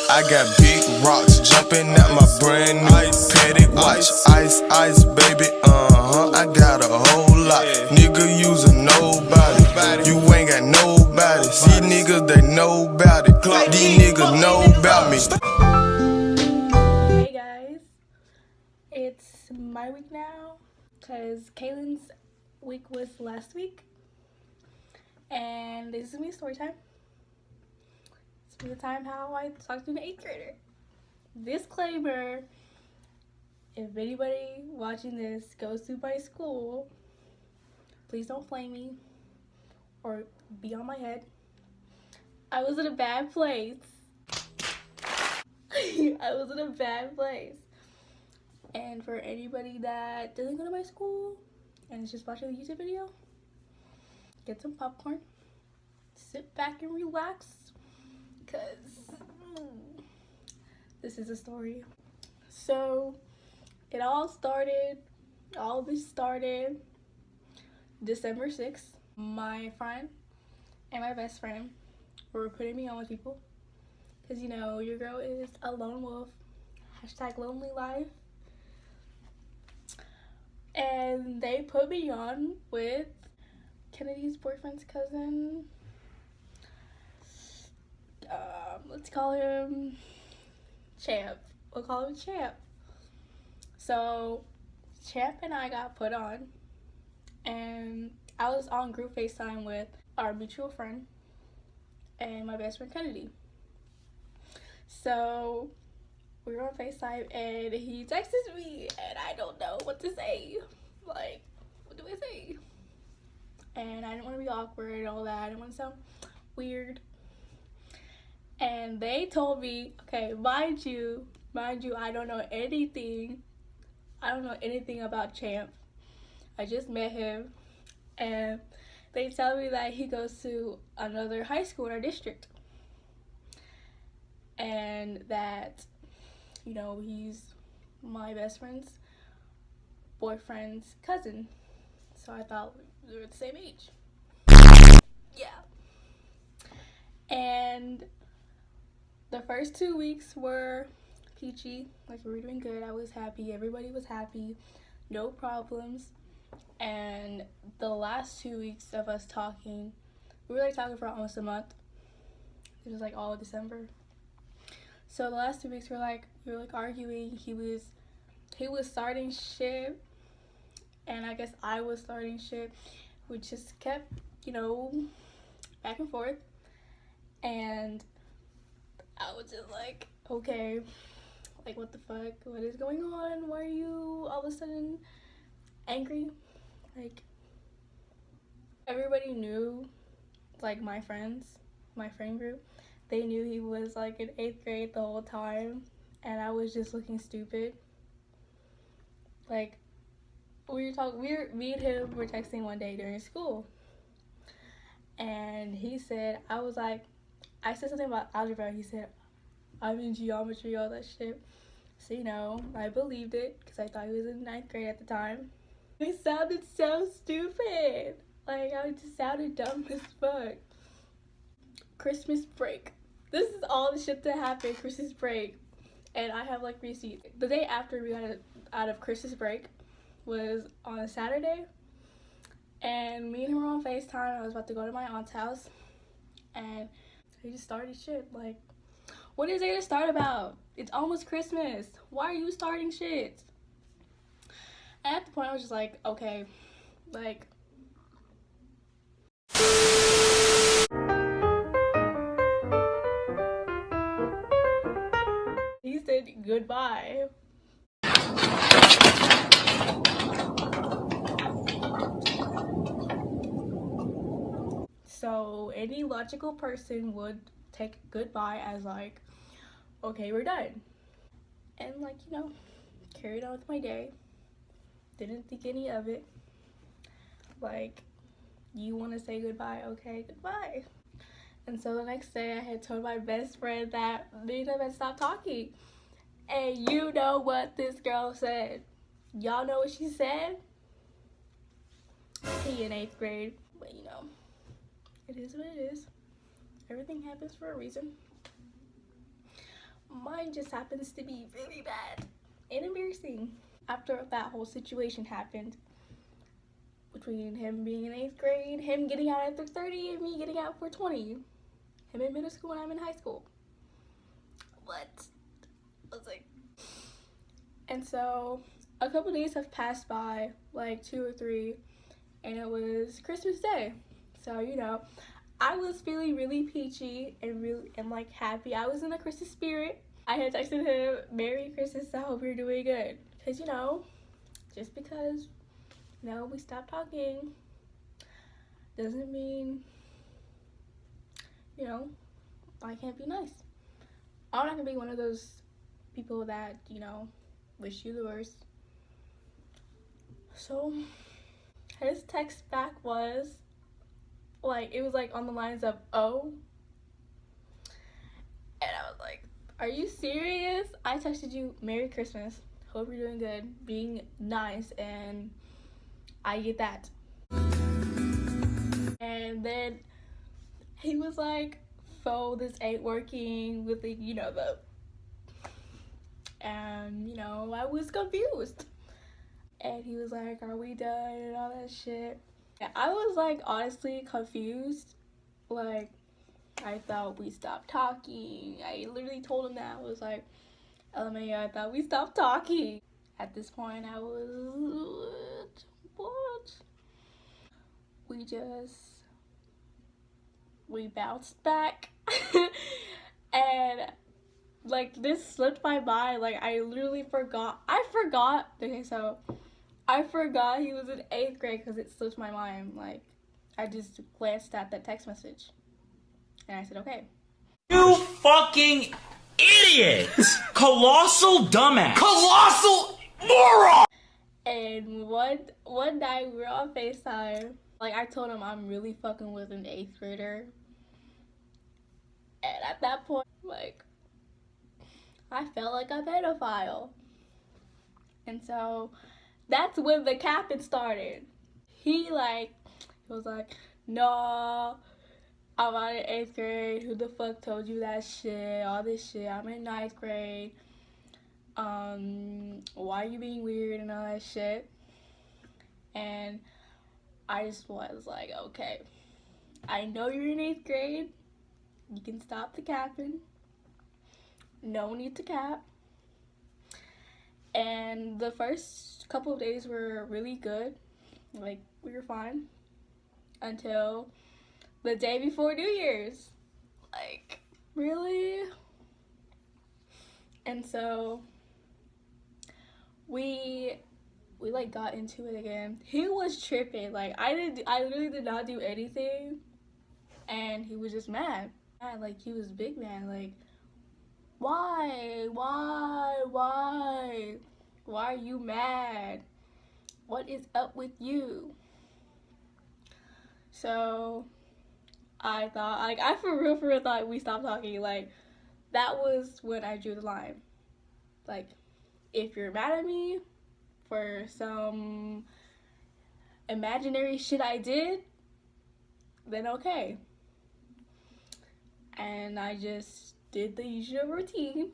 I got big rocks jumping at my brand new Patek watch. Ice, ice, baby, I got a whole lot. Nigga, you's a nobody. You ain't got nobody. See niggas, they know about it. These niggas know about me. Hey guys, it's my week now, because Kaylin's week was last week. And this is me story time. It's me the time how I talked to an 8th grader. Disclaimer, if anybody watching this goes to my school, please don't flame me or be on my head. I was in a bad place. I was in a bad place. And for anybody that doesn't go to my school and is just watching the YouTube video, get some popcorn, sit back and relax, because this is a story. So all of this started December 6th. My friend and my best friend were putting me on with people, because you know your girl is a lone wolf, hashtag lonely life. And they put me on with Kennedy's boyfriend's cousin. Let's call him Champ. We'll call him Champ. So Champ and I got put on, and I was on group FaceTime with our mutual friend and my best friend Kennedy. So we were on FaceTime and he texted me and I don't know what to say. Like, what do I say? And I didn't want to be awkward and all that. I didn't want to sound weird. And they told me, okay, mind you, I don't know anything about Champ. I just met him, and they tell me that he goes to another high school in our district, and that, you know, he's my best friend's boyfriend's cousin. So I thought we were the same age. Yeah. And the first 2 weeks were peachy. Like, we were doing good. I was happy. Everybody was happy. No problems. And the last 2 weeks of us talking, we were like talking for almost a month. It was like all of December. So the last 2 weeks we were arguing. He was starting shit, and I guess I was starting shit. We just kept, you know, back and forth. And I was just like, okay, like, what the fuck? What is going on? Why are you all of a sudden angry? Like, everybody knew, like, my friend group, they knew he was like in 8th grade the whole time, and I was just looking stupid. Like, me and him were texting one day during school, and he said, I said something about algebra. He said, I'm in geometry, all that shit. So, you know, I believed it because I thought he was in 9th grade at the time. It sounded so stupid. Like, I just sounded dumb as fuck. Christmas break. This is all the shit that happened Christmas break. And I have, like, receipts. The day after we got out of Christmas break was on a Saturday. And me and him were on FaceTime. I was about to go to my aunt's house. And he just started shit. Like, what is there to start about? It's almost Christmas. Why are you starting shit? And at the point, I was just like, okay, like, he said goodbye. So any logical person would take goodbye as like, okay, we're done. And, like, you know, carried on with my day. Didn't think any of it. Like, you want to say goodbye? Okay, goodbye. And so the next day I had told my best friend that me and him had stopped talking. And you know what this girl said? Y'all know what she said? He in 8th grade. But, you know, it is what it is. Everything happens for a reason. mine just happens to be really bad and embarrassing. After that whole situation happened, between him being in 8th grade, him getting out at 3:30, and me getting out for 20. Him in middle school and I'm in high school. What? I was like... And so, a couple days have passed by, like 2 or 3, and it was Christmas Day. So, you know, I was feeling really peachy and like happy. I was in the Christmas spirit. I had texted him, Merry Christmas, I hope you're doing good. Because, you know, just because, you know, we stopped talking doesn't mean, you know, I can't be nice. I'm not gonna be one of those people that, you know, wish you the worst. So, his text back was, like, it was like on the lines of, oh. And I was like, are you serious? I texted you, Merry Christmas, hope you're doing good, being nice, and I get that. And then he was like, "Fo, this ain't working," with the, you know, the, and, you know, I was confused. And he was like, are we done, and all that shit. And I was like, honestly confused. Like, I thought we stopped talking. I literally told him that. I was like, LMAO, I thought we stopped talking. At this point, I was, what? We bounced back. And, like, this slipped my mind. Like, I literally forgot. Okay, so I forgot he was in 8th grade because it slipped my mind. Like, I just glanced at that text message. And I said, okay. You fucking idiot! Colossal dumbass! Colossal moron! And one night we were on FaceTime. Like, I told him I'm really fucking with an 8th grader. And at that point, like, I felt like a pedophile. And so that's when the capping started. He was like, no, I'm out in 8th grade. Who the fuck told you that shit? All this shit. I'm in 9th grade. Why are you being weird and all that shit? And I just was like, okay, I know you're in 8th grade. You can stop the capping. No need to cap. And the first couple of days were really good. Like, we were fine. Until the day before New Year's. Like, really? And so we like got into it again. He was tripping. Like, I literally did not do anything. And he was just mad. Like, he was big man. Like, why are you mad? What is up with you? So I thought, like, I for real thought we stopped talking. Like, that was when I drew the line. Like, if you're mad at me for some imaginary shit I did, then okay. And I just did the usual routine.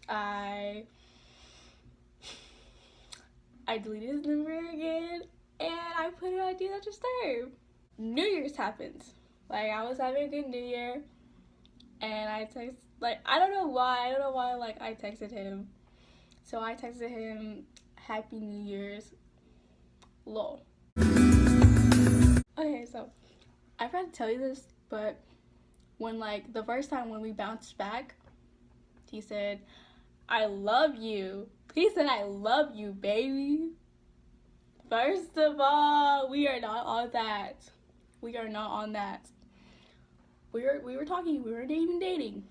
I deleted his number again, and I put it on Do Not Disturb. New Year's happened. Like, I was having a good New Year, and I don't know why, like, I texted him. So I texted him, Happy New Year's, lol. Okay, so I forgot to tell you this, but when, like, the first time when we bounced back, he said, I love you. He said, I love you, baby. First of all, we are not on that. We are not on that. We were talking, we weren't even dating.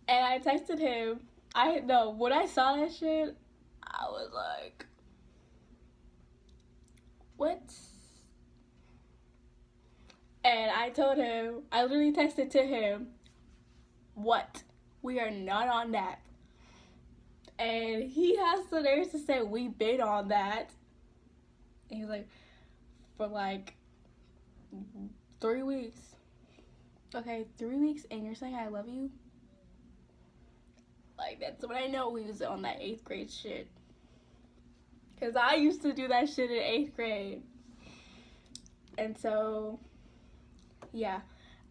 And I texted him. When I saw that shit, I was like, what? And I told him, I literally texted to him, what? We are not on that. And he has the nerve to say, we been on that. And he's like, for like 3 weeks. Okay, 3 weeks and you're saying I love you? Like, that's when I know we was on that 8th grade shit. Because I used to do that shit in 8th grade. And so, yeah,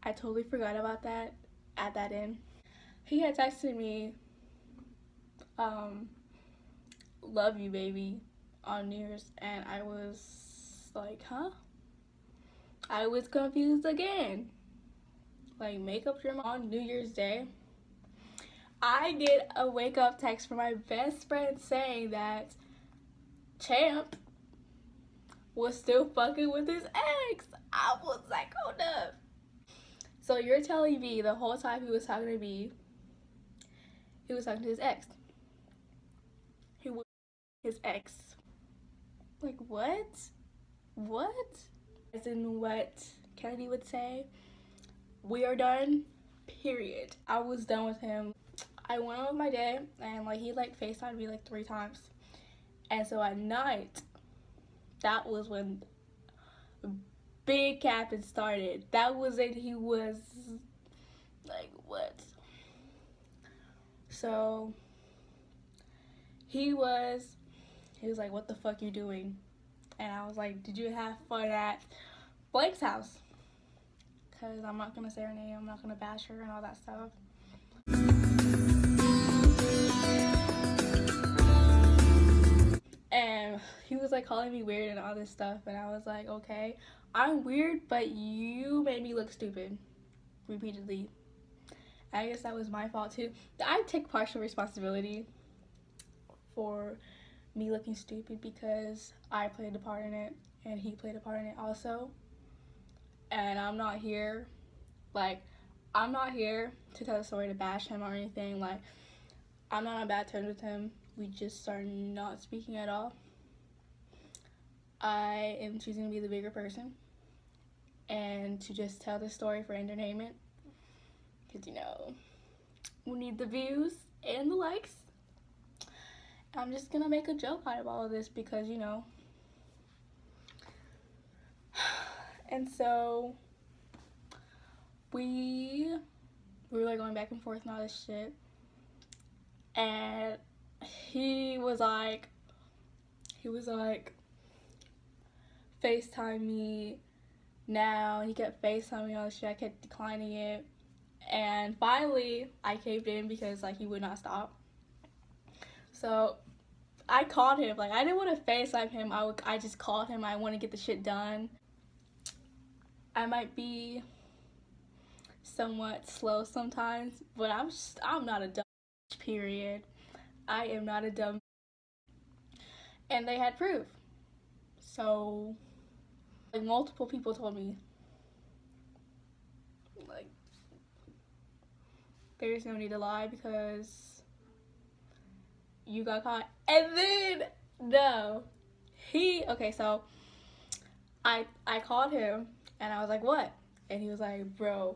I totally forgot about that at that end. He had texted me, love you, baby, on New Year's. And I was like, huh? I was confused again. Like, make up your mind on New Year's Day. I get a wake up text from my best friend saying that Champ was still fucking with his ex. I was like, hold up. So you're telling me the whole time he was talking to me, he was talking to his ex. He was his ex. Like, what? What? As in what Kennedy would say, we are done, period. I was done with him. I went on with my day, and like he like FaceTimed me like 3 times. And so at night, that was when big capping started. That was it. He was like, what? So he was like, what the fuck you doing? And I was like, did you have fun at Blake's house? Because I'm not gonna say her name, I'm not gonna bash her and all that stuff. And he was like calling me weird and all this stuff, and I was like, okay, I'm weird, but you made me look stupid repeatedly. I guess that was my fault too. I take partial responsibility for me looking stupid because I played a part in it and he played a part in it also. And I'm not here to tell the story to bash him or anything. Like, I'm not on bad terms with him. We just are not speaking at all. I am choosing to be the bigger person and to just tell the story for entertainment. Because, you know, we need the views and the likes. I'm just going to make a joke out of all of this because, you know. And so we were like going back and forth and all this shit. And he was like, FaceTime me now. He kept FaceTiming me all this shit. I kept declining it. And finally, I caved in because, like, he would not stop. So I called him. Like, I didn't want to FaceTime him. I just called him. I want to get the shit done. I might be somewhat slow sometimes, but I'm not a dumb bitch, period. I am not a dumb bitch. And they had proof. So, like, multiple people told me, like, there's no need to lie because you got caught. And then, no. Okay, so I called him and I was like, what? And he was like, bro,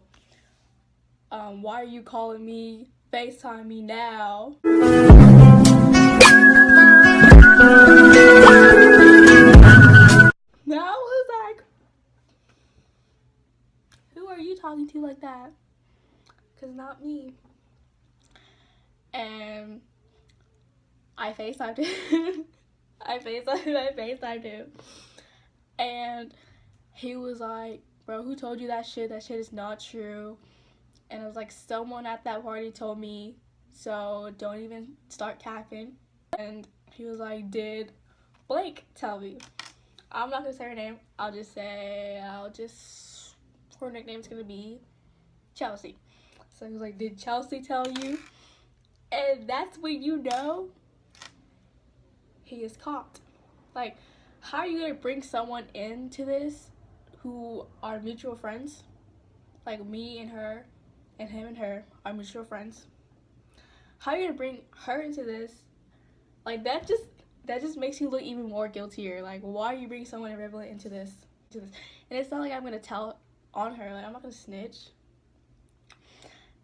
why are you calling me? FaceTime me now. Now I was like, who are you talking to like that? Because not me. And I FaceTimed him. I FaceTimed him. And he was like, bro, who told you that shit? That shit is not true. And I was like, someone at that party told me, so don't even start capping. And he was like, did Blake tell me? I'm not gonna say her name. Her nickname's gonna be Chelsea. So he was like, did Chelsea tell you? And that's when you know he is caught. Like, how are you gonna bring someone into this who are mutual friends? Like, me and her and him and her are mutual friends. How are you gonna bring her into this? Like, that just makes you look even more guiltier. Like, why are you bringing someone irrelevant into this? And it's not like I'm gonna tell on her. Like, I'm not gonna snitch.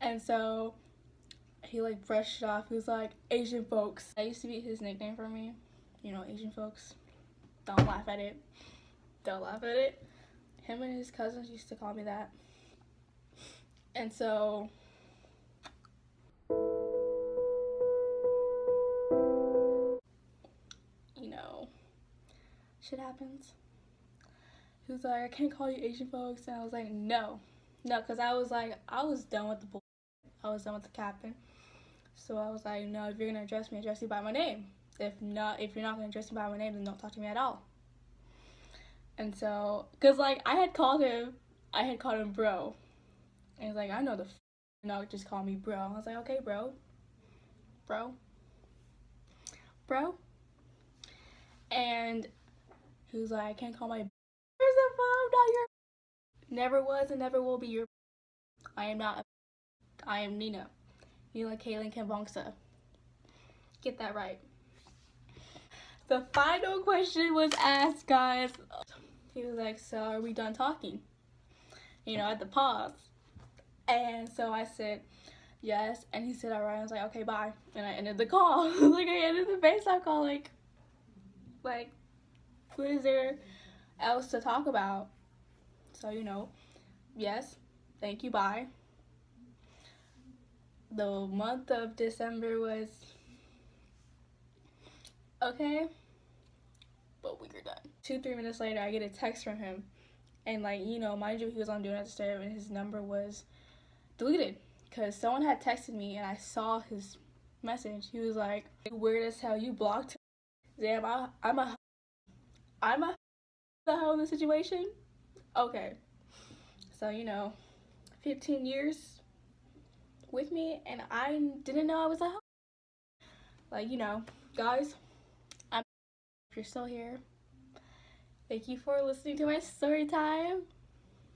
And so he like brushed it off. He was like, Asian folks. That used to be his nickname for me. You know, Asian folks. Don't laugh at it. Don't laugh at it. Him and his cousins used to call me that. And so shit happens. He was like, I can't call you Asian folks. And I was like, no, because I was done with the bull. I was done with the capping. So I was like, no, if you're gonna address me by my name. If you're not gonna address me by my name, then don't talk to me at all. And so, cause like I had called him bro, and he's like, I know just call me bro. I was like, okay, bro. And he was like, I can't call my I'm not your never was and never will be your. I am not. I am Nina Kaylin Kambongsa. Get that right. The final question was asked, guys. He was like, so are we done talking? At the pause. And so I said, yes. And he said, all right. I was like, okay, bye. And I ended the call. Like, I ended the FaceTime call. Like, what is there else to talk about? So, yes. Thank you, bye. The month of December was okay, but we were done. 2-3 minutes later, I get a text from him, and mind you, he was on Do Not Disturb, and his number was deleted because someone had texted me, and I saw his message. He was like, "Weird as hell, you blocked him." Damn, I'm a the hell in the situation. Okay, so 15 years with me, and I didn't know I was a hoe. Guys, if you're still here, thank you for listening to my story time.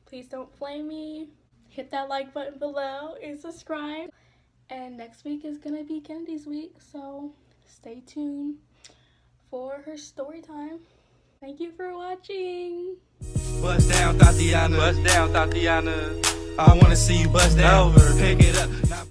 Please don't flame me. Hit that like button below and subscribe. And next week is gonna be Kennedy's week, so stay tuned for her story time. Thank you for watching. Bust down, Tatiana. I wanna see you bust down. Pick it up.